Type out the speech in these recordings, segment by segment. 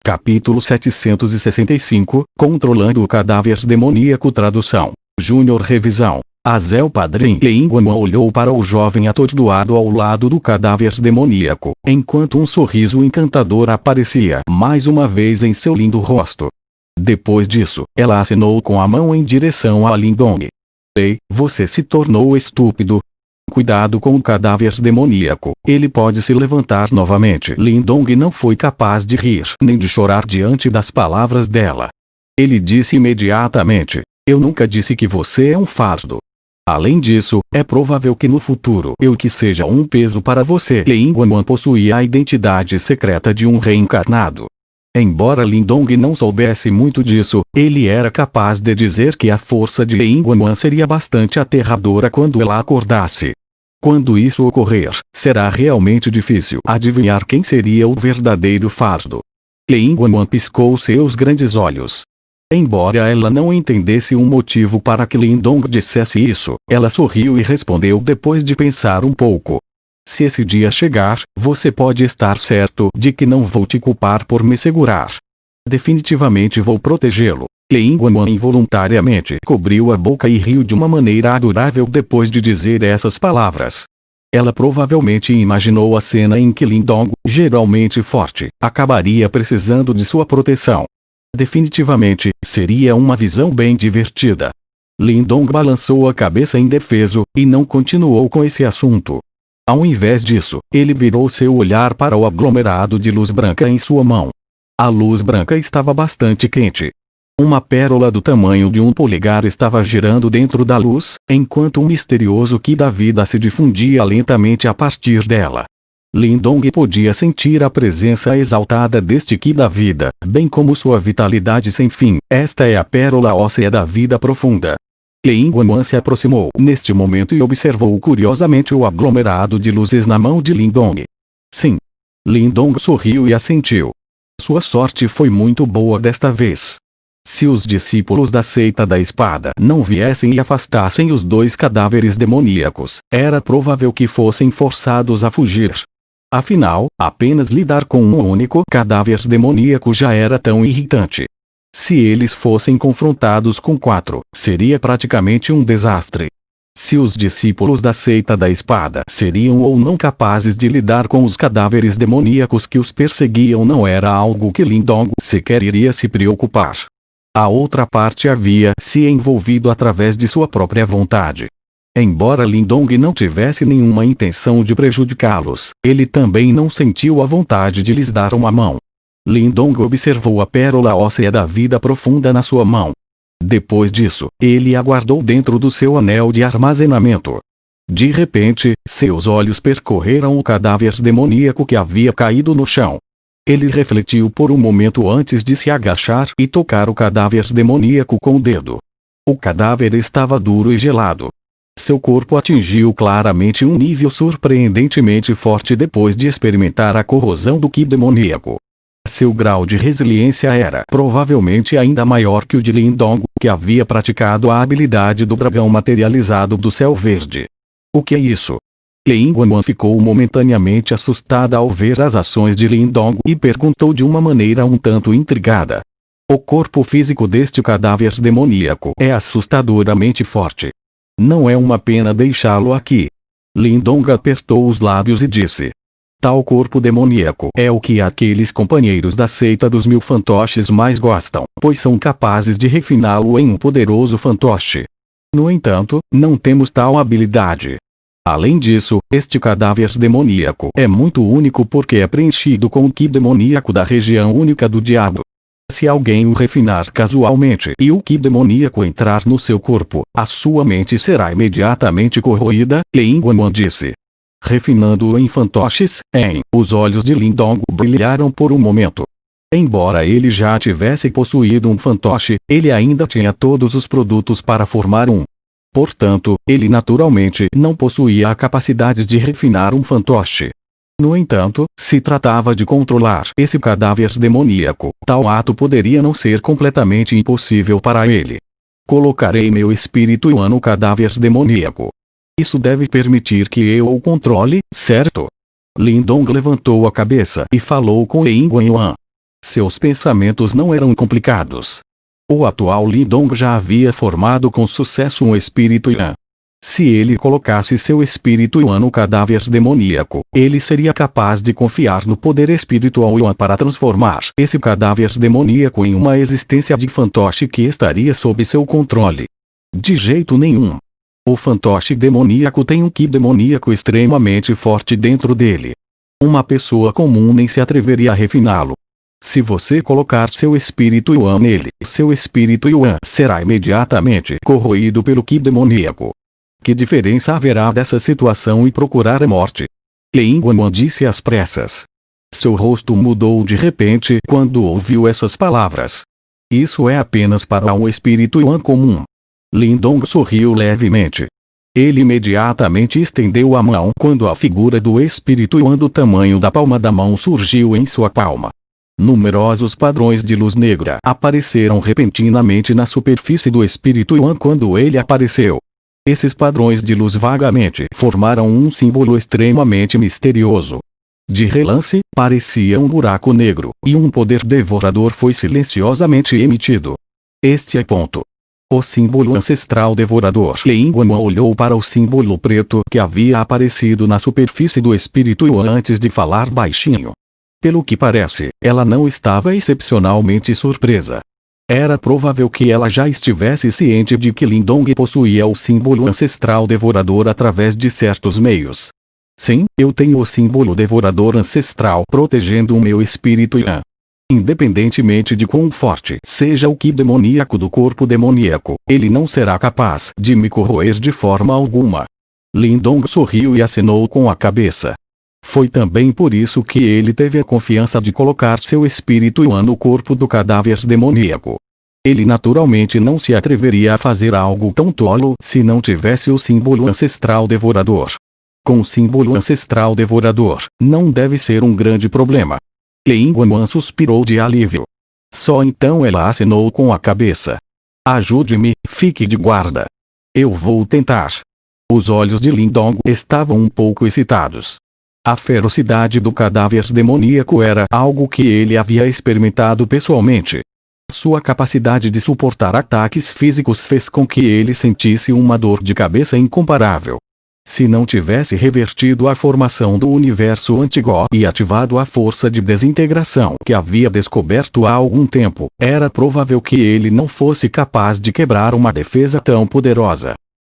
Capítulo 765, Controlando o cadáver demoníaco. Tradução: Júnior. Revisão: Azel Padrim. Leingwan olhou para o jovem atordoado ao lado do cadáver demoníaco, enquanto um sorriso encantador aparecia mais uma vez em seu lindo rosto. Depois disso, ela acenou com a mão em direção a Lindong. Ei, você se tornou estúpido. Cuidado com o cadáver demoníaco, ele pode se levantar novamente. Lindong não foi capaz de rir nem de chorar diante das palavras dela. Ele disse imediatamente: eu nunca disse que você é um fardo. Além disso, é provável que no futuro eu que seja um peso para você. Leingwan possuía a identidade secreta de um reencarnado. Embora Lindong não soubesse muito disso, ele era capaz de dizer que a força de Leingwan seria bastante aterradora quando ela acordasse. Quando isso ocorrer, será realmente difícil adivinhar quem seria o verdadeiro fardo. Leingwan piscou seus grandes olhos. Embora ela não entendesse um motivo para que Lindong dissesse isso, ela sorriu e respondeu depois de pensar um pouco. Se esse dia chegar, você pode estar certo de que não vou te culpar por me segurar. Definitivamente vou protegê-lo. Leingwan involuntariamente cobriu a boca e riu de uma maneira adorável depois de dizer essas palavras. Ela provavelmente imaginou a cena em que Lindong, geralmente forte, acabaria precisando de sua proteção. Definitivamente, seria uma visão bem divertida. Lindong balançou a cabeça indefeso, e não continuou com esse assunto. Ao invés disso, ele virou seu olhar para o aglomerado de luz branca em sua mão. A luz branca estava bastante quente. Uma pérola do tamanho de um polegar estava girando dentro da luz, enquanto um misterioso Ki da vida se difundia lentamente a partir dela. Lindong podia sentir a presença exaltada deste Ki da vida, bem como sua vitalidade sem fim. Esta é a pérola óssea da vida profunda. Leingwan se aproximou neste momento e observou curiosamente o aglomerado de luzes na mão de Lindong. Sim. Lindong sorriu e assentiu. Sua sorte foi muito boa desta vez. Se os discípulos da seita da espada não viessem e afastassem os dois cadáveres demoníacos, era provável que fossem forçados a fugir. Afinal, apenas lidar com um único cadáver demoníaco já era tão irritante. Se eles fossem confrontados com 4, seria praticamente um desastre. Se os discípulos da seita da espada seriam ou não capazes de lidar com os cadáveres demoníacos que os perseguiam, não era algo que Lindong sequer iria se preocupar. A outra parte havia se envolvido através de sua própria vontade. Embora Lindong não tivesse nenhuma intenção de prejudicá-los, ele também não sentiu a vontade de lhes dar uma mão. Lindong observou a pérola óssea da vida profunda na sua mão. Depois disso, ele aguardou dentro do seu anel de armazenamento. De repente, seus olhos percorreram o cadáver demoníaco que havia caído no chão. Ele refletiu por um momento antes de se agachar e tocar o cadáver demoníaco com o dedo. O cadáver estava duro e gelado. Seu corpo atingiu claramente um nível surpreendentemente forte depois de experimentar a corrosão do Ki demoníaco. Seu grau de resiliência era provavelmente ainda maior que o de Lindong, que havia praticado a habilidade do dragão materializado do céu verde. O que é isso? Leingwan ficou momentaneamente assustada ao ver as ações de Lindong e perguntou de uma maneira um tanto intrigada. O corpo físico deste cadáver demoníaco é assustadoramente forte. Não é uma pena deixá-lo aqui. Lindong apertou os lábios e disse. Tal corpo demoníaco é o que aqueles companheiros da seita dos 1000 fantoches mais gostam, pois são capazes de refiná-lo em um poderoso fantoche. No entanto, não temos tal habilidade. Além disso, este cadáver demoníaco é muito único porque é preenchido com o Ki demoníaco da região única do diabo. Se alguém o refinar casualmente e o Ki demoníaco entrar no seu corpo, a sua mente será imediatamente corroída, Leingwan disse. Refinando-o em fantoches, os olhos de Lindong brilharam por um momento. Embora ele já tivesse possuído um fantoche, ele ainda tinha todos os produtos para formar um. Portanto, ele naturalmente não possuía a capacidade de refinar um fantoche. No entanto, se tratava de controlar esse cadáver demoníaco, tal ato poderia não ser completamente impossível para ele. Colocarei meu espírito no cadáver demoníaco. Isso deve permitir que eu o controle, certo? Lindong levantou a cabeça e falou com Leingwan. Seus pensamentos não eram complicados. O atual Lindong já havia formado com sucesso um espírito Yuan. Se ele colocasse seu espírito Yuan no cadáver demoníaco, ele seria capaz de confiar no poder espiritual Yuan para transformar esse cadáver demoníaco em uma existência de fantoche que estaria sob seu controle. De jeito nenhum. O fantoche demoníaco tem um ki demoníaco extremamente forte dentro dele. Uma pessoa comum nem se atreveria a refiná-lo. Se você colocar seu espírito Yuan nele, seu espírito Yuan será imediatamente corroído pelo ki demoníaco. Que diferença haverá dessa situação e procurar a morte? Lin Guanwan disse às pressas. Seu rosto mudou de repente quando ouviu essas palavras. Isso é apenas para um espírito Yuan comum. Lindong sorriu levemente. Ele imediatamente estendeu a mão quando a figura do espírito Yuan do tamanho da palma da mão surgiu em sua palma. Numerosos padrões de luz negra apareceram repentinamente na superfície do espírito Yuan quando ele apareceu. Esses padrões de luz vagamente formaram um símbolo extremamente misterioso. De relance, parecia um buraco negro, e um poder devorador foi silenciosamente emitido. Este é ponto. O símbolo ancestral devorador. Lin Guanwan olhou para o símbolo preto que havia aparecido na superfície do espírito Yuan antes de falar baixinho. Pelo que parece, ela não estava excepcionalmente surpresa. Era provável que ela já estivesse ciente de que Lindong possuía o símbolo ancestral devorador através de certos meios. Sim, eu tenho o símbolo devorador ancestral protegendo o meu espírito Yuan. Independentemente de quão forte seja o ki demoníaco do corpo demoníaco, ele não será capaz de me corroer de forma alguma. Lindong sorriu e acenou com a cabeça. Foi também por isso que ele teve a confiança de colocar seu espírito Yuan no corpo do cadáver demoníaco. Ele naturalmente não se atreveria a fazer algo tão tolo se não tivesse o símbolo ancestral devorador. Com o símbolo ancestral devorador, não deve ser um grande problema. Lin Guanwan suspirou de alívio. Só então ela acenou com a cabeça. Ajude-me, fique de guarda. Eu vou tentar. Os olhos de Lindong estavam um pouco excitados. A ferocidade do cadáver demoníaco era algo que ele havia experimentado pessoalmente. Sua capacidade de suportar ataques físicos fez com que ele sentisse uma dor de cabeça incomparável. Se não tivesse revertido a formação do universo antigo e ativado a força de desintegração que havia descoberto há algum tempo, era provável que ele não fosse capaz de quebrar uma defesa tão poderosa.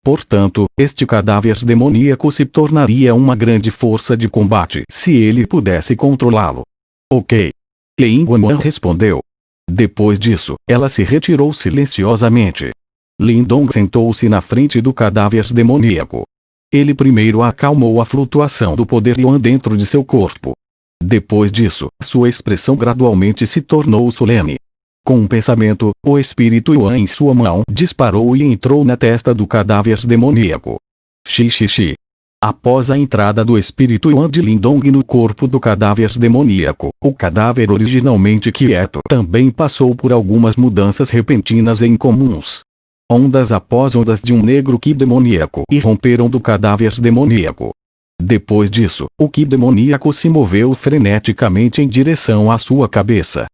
Portanto, este cadáver demoníaco se tornaria uma grande força de combate se ele pudesse controlá-lo. Ok. Lin Guanwan respondeu. Depois disso, ela se retirou silenciosamente. Lindong sentou-se na frente do cadáver demoníaco. Ele primeiro acalmou a flutuação do poder Yuan dentro de seu corpo. Depois disso, sua expressão gradualmente se tornou solene. Com um pensamento, o espírito Yuan em sua mão disparou e entrou na testa do cadáver demoníaco. Xixi. Após a entrada do espírito Yuan de Lindong no corpo do cadáver demoníaco, o cadáver originalmente quieto também passou por algumas mudanças repentinas e incomuns. Ondas após ondas de um negro ki demoníaco irromperam do cadáver demoníaco. Depois disso, o ki demoníaco se moveu freneticamente em direção à sua cabeça.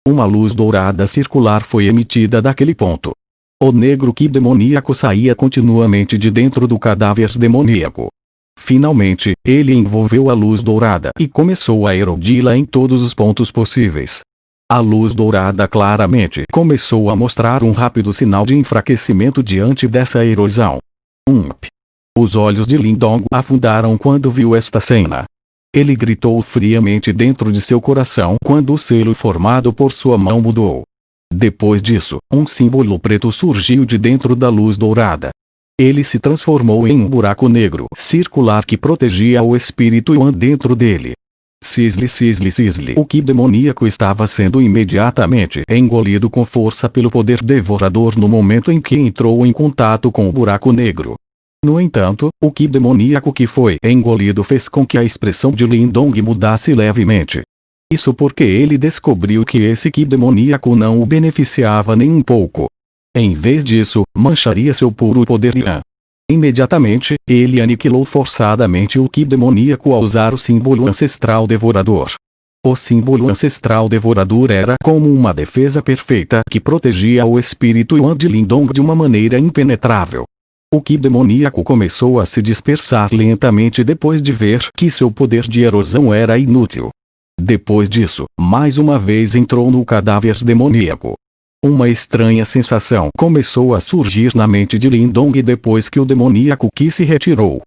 Uma luz dourada circular foi emitida daquele ponto. O negro ki demoníaco saía continuamente de dentro do cadáver demoníaco. Finalmente, ele envolveu a luz dourada e começou a erodi-la em todos os pontos possíveis. A luz dourada claramente começou a mostrar um rápido sinal de enfraquecimento diante dessa erosão. Os olhos de Lindong afundaram quando viu esta cena. Ele gritou friamente dentro de seu coração quando o selo formado por sua mão mudou. Depois disso, um símbolo preto surgiu de dentro da luz dourada. Ele se transformou em um buraco negro circular que protegia o espírito Yuan dentro dele. Cisle. O ki demoníaco estava sendo imediatamente engolido com força pelo poder devorador no momento em que entrou em contato com o buraco negro. No entanto, o ki demoníaco que foi engolido fez com que a expressão de Lindong mudasse levemente. Isso porque ele descobriu que esse ki demoníaco não o beneficiava nem um pouco. Em vez disso, mancharia seu puro poder Yuan. Imediatamente, ele aniquilou forçadamente o ki demoníaco ao usar o símbolo ancestral devorador. O símbolo ancestral devorador era como uma defesa perfeita que protegia o espírito Yuan de Lindong de uma maneira impenetrável. O Qi demoníaco começou a se dispersar lentamente depois de ver que seu poder de erosão era inútil. Depois disso, mais uma vez entrou no cadáver demoníaco. Uma estranha sensação começou a surgir na mente de Lindong depois que o demoníaco Qi se retirou.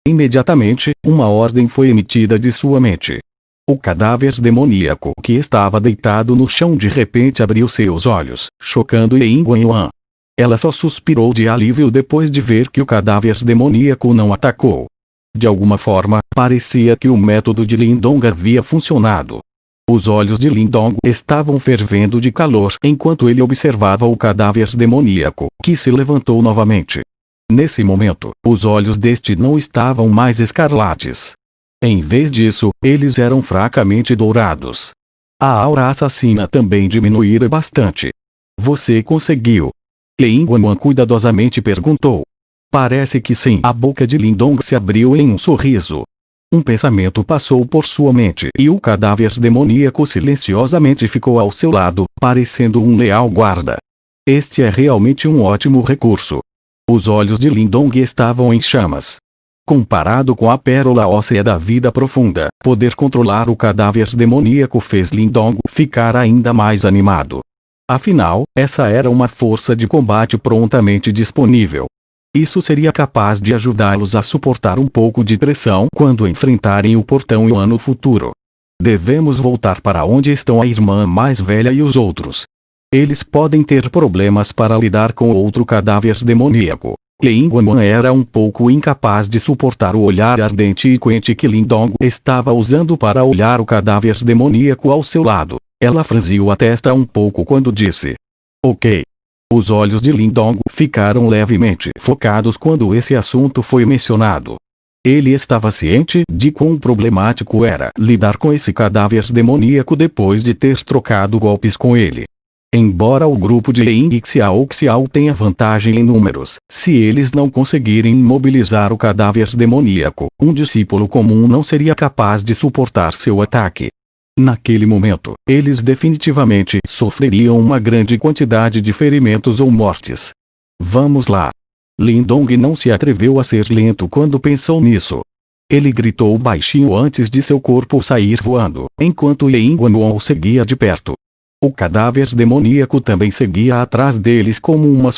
Imediatamente, uma ordem foi emitida de sua mente. O cadáver demoníaco que estava deitado no chão de repente abriu seus olhos, chocando Ying Yuan. Ela só suspirou de alívio depois de ver que o cadáver demoníaco não atacou. De alguma forma, parecia que o método de Lindong havia funcionado. Os olhos de Lindong estavam fervendo de calor enquanto ele observava o cadáver demoníaco, que se levantou novamente. Nesse momento, os olhos deste não estavam mais escarlates. Em vez disso, eles eram fracamente dourados. A aura assassina também diminuíra bastante. Você conseguiu? Ying Yuan cuidadosamente perguntou. Parece que sim. A boca de Lindong se abriu em um sorriso. Um pensamento passou por sua mente e o cadáver demoníaco silenciosamente ficou ao seu lado, parecendo um leal guarda. Este é realmente um ótimo recurso. Os olhos de Lindong estavam em chamas. Comparado com a pérola óssea da vida profunda, poder controlar o cadáver demoníaco fez Lindong ficar ainda mais animado. Afinal, essa era uma força de combate prontamente disponível. Isso seria capaz de ajudá-los a suportar um pouco de pressão quando enfrentarem o portão Yuan no futuro. Devemos voltar para onde estão a irmã mais velha e os outros. Eles podem ter problemas para lidar com outro cadáver demoníaco. Ying Yuan era um pouco incapaz de suportar o olhar ardente e quente que Lindong estava usando para olhar o cadáver demoníaco ao seu lado. Ela franziu a testa um pouco quando disse: Ok. Os olhos de Lindong ficaram levemente focados quando esse assunto foi mencionado. Ele estava ciente de quão problemático era lidar com esse cadáver demoníaco depois de ter trocado golpes com ele. Embora o grupo de Ying Xiao tenha vantagem em números, se eles não conseguirem imobilizar o cadáver demoníaco, um discípulo comum não seria capaz de suportar seu ataque. Naquele momento, eles definitivamente sofreriam uma grande quantidade de ferimentos ou mortes. Vamos lá. Lindong não se atreveu a ser lento quando pensou nisso. Ele gritou baixinho antes de seu corpo sair voando, enquanto Ying Yuan o seguia de perto. O cadáver demoníaco também seguia atrás deles como uma